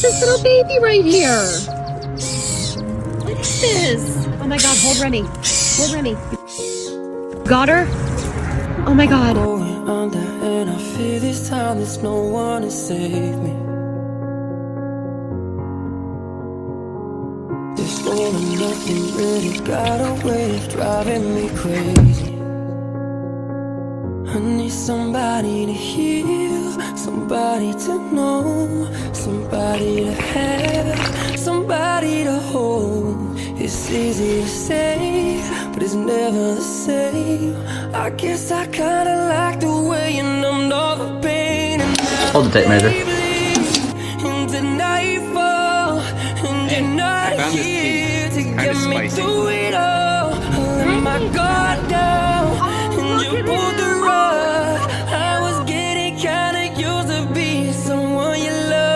this little baby right here. What is this? Oh my God, hold Remy. Hold Remy. Got her? Oh my God. Going under and I fear this time there's no one to save me. This all or nothing really got a way of driving me crazy. I need somebody to heal, somebody to know, somebody to have, somebody to hold. It's easy to say, but it's never the same. I guess I kinda like the way you numbed all the pain. And hold the tape measure. Into nightfall, and you're not here to get me through it all. I let my guard down, and you pulled the